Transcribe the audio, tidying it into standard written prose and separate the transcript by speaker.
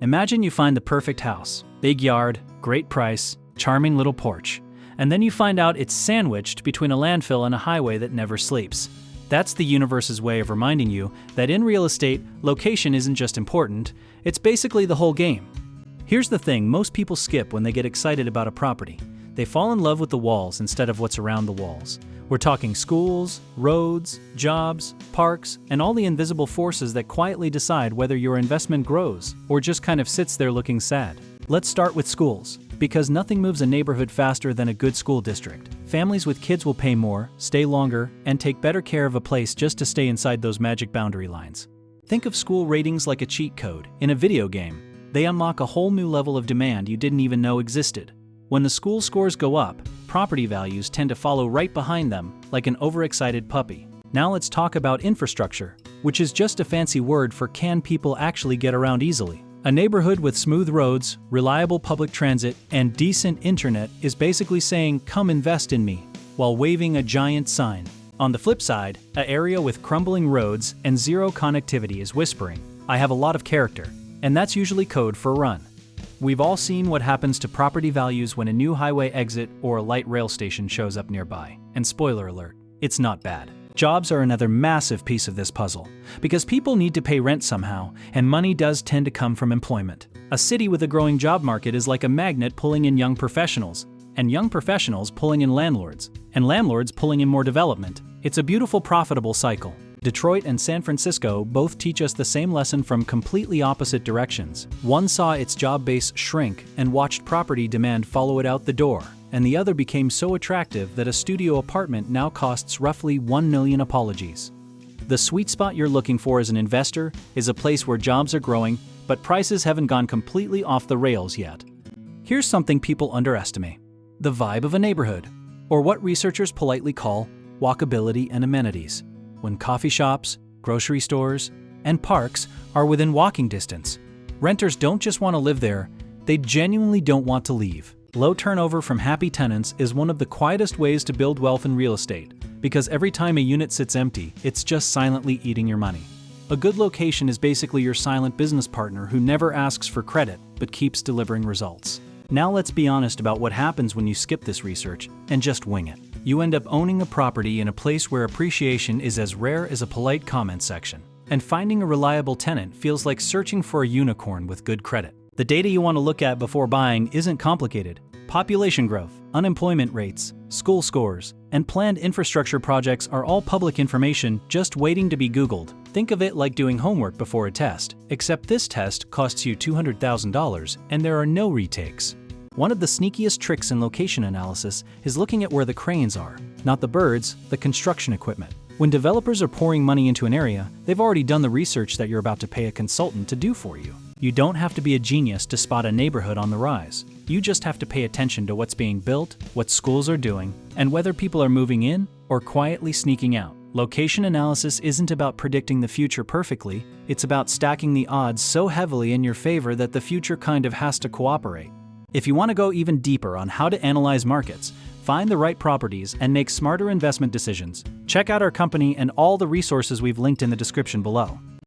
Speaker 1: Imagine you find the perfect house, big yard, great price, charming little porch, and then you find out it's sandwiched between a landfill and a highway that never sleeps. That's the universe's way of reminding you that in real estate, location isn't just important, it's basically the whole game. Here's the thing most people skip when they get excited about a property. They fall in love with the walls instead of what's around the walls. We're talking schools, roads, jobs, parks, and all the invisible forces that quietly decide whether your investment grows or just kind of sits there looking sad. Let's start with schools, because nothing moves a neighborhood faster than a good school district. Families with kids will pay more, stay longer, and take better care of a place just to stay inside those magic boundary lines. Think of school ratings like a cheat code in a video game. They unlock a whole new level of demand you didn't even know existed. When the school scores go up, property values tend to follow right behind them, like an overexcited puppy. Now let's talk about infrastructure, which is just a fancy word for can people actually get around easily. A neighborhood with smooth roads, reliable public transit, and decent internet is basically saying, "Come invest in me," while waving a giant sign. On the flip side, an area with crumbling roads and zero connectivity is whispering, "I have a lot of character," and that's usually code for run. We've all seen what happens to property values when a new highway exit or a light rail station shows up nearby. And spoiler alert, it's not bad. Jobs are another massive piece of this puzzle, because people need to pay rent somehow, and money does tend to come from employment. A city with a growing job market is like a magnet pulling in young professionals, and young professionals pulling in landlords, and landlords pulling in more development. It's a beautiful, profitable cycle. Detroit and San Francisco both teach us the same lesson from completely opposite directions. One saw its job base shrink and watched property demand follow it out the door, and the other became so attractive that a studio apartment now costs roughly 1 million apologies. The sweet spot you're looking for as an investor is a place where jobs are growing, but prices haven't gone completely off the rails yet. Here's something people underestimate: the vibe of a neighborhood, or what researchers politely call walkability and amenities. When coffee shops, grocery stores, and parks are within walking distance, renters don't just want to live there, they genuinely don't want to leave. Low turnover from happy tenants is one of the quietest ways to build wealth in real estate, because every time a unit sits empty, it's just silently eating your money. A good location is basically your silent business partner who never asks for credit but keeps delivering results. Now let's be honest about what happens when you skip this research and just wing it. You end up owning a property in a place where appreciation is as rare as a polite comment section. And finding a reliable tenant feels like searching for a unicorn with good credit. The data you want to look at before buying isn't complicated. Population growth, unemployment rates, school scores, and planned infrastructure projects are all public information just waiting to be Googled. Think of it like doing homework before a test, except this test costs you $200,000 and there are no retakes. One of the sneakiest tricks in location analysis is looking at where the cranes are, not the birds, the construction equipment. When developers are pouring money into an area, they've already done the research that you're about to pay a consultant to do for you. You don't have to be a genius to spot a neighborhood on the rise. You just have to pay attention to what's being built, what schools are doing, and whether people are moving in or quietly sneaking out. Location analysis isn't about predicting the future perfectly, it's about stacking the odds so heavily in your favor that the future kind of has to cooperate. If you want to go even deeper on how to analyze markets, find the right properties, and make smarter investment decisions, check out our company and all the resources we've linked in the description below.